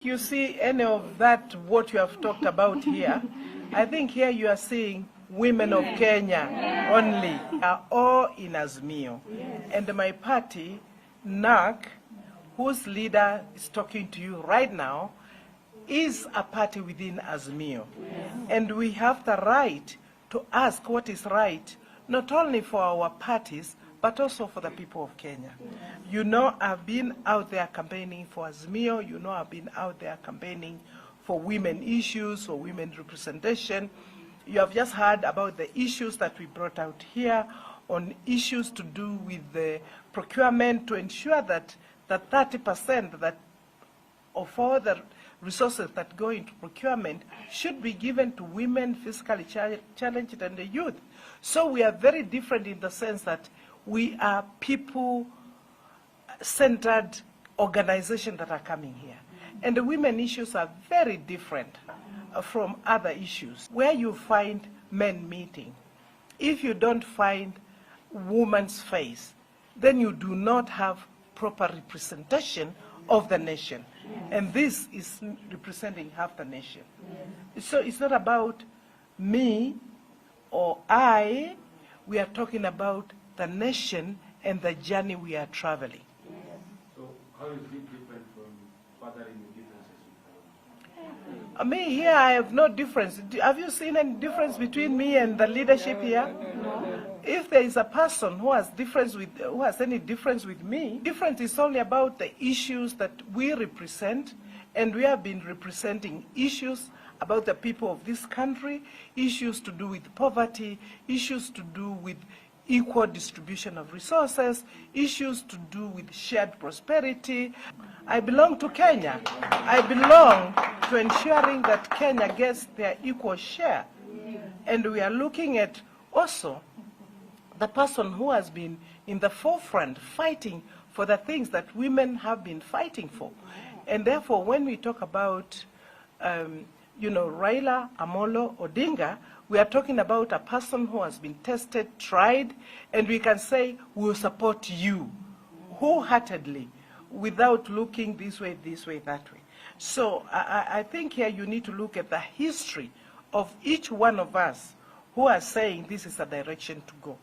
You see any of that, what you have talked about here, I think here you are seeing women of Kenya only are all in Azimio. And my party, NAC, whose leader is talking to you right now, is a party within Azimio. And we have the right to ask what is right, not only for our parties, but also for the people of Kenya. You know, I've been out there campaigning for Azimio. You know, I've been out there campaigning for women issues, for women representation. You have just heard about the issues that we brought out here on issues to do with the procurement to ensure that the 30% that of all the resources that go into procurement should be given to women, physically challenged, and the youth. So we are very different in the sense that we are people-centered organizations that are coming here. And the women issues are very different from other issues. Where you find men meeting, if you don't find woman's face, then you do not have proper representation of the nation. And this is representing half the nation. So it's not about me or I. We are talking about the nation and the journey we are traveling. So how is it different from fathering the differences? I mean, here I have no difference. Have you seen any difference between me and the leadership here? No. If there is a person who has any difference with me, difference is only about the issues that we represent, and we have been representing issues about the people of this country, issues to do with poverty, issues to do with equal distribution of resources, issues to do with shared prosperity. I belong to Kenya. I belong to ensuring that Kenya gets their equal share. And we are looking at also the person who has been in the forefront fighting for the things that women have been fighting for. And therefore, when we talk about, Raila Odinga, we are talking about a person who has been tested, tried, and we can say, we'll support you wholeheartedly without looking this way, that way. So I think here you need to look at the history of each one of us who are saying this is the direction to go.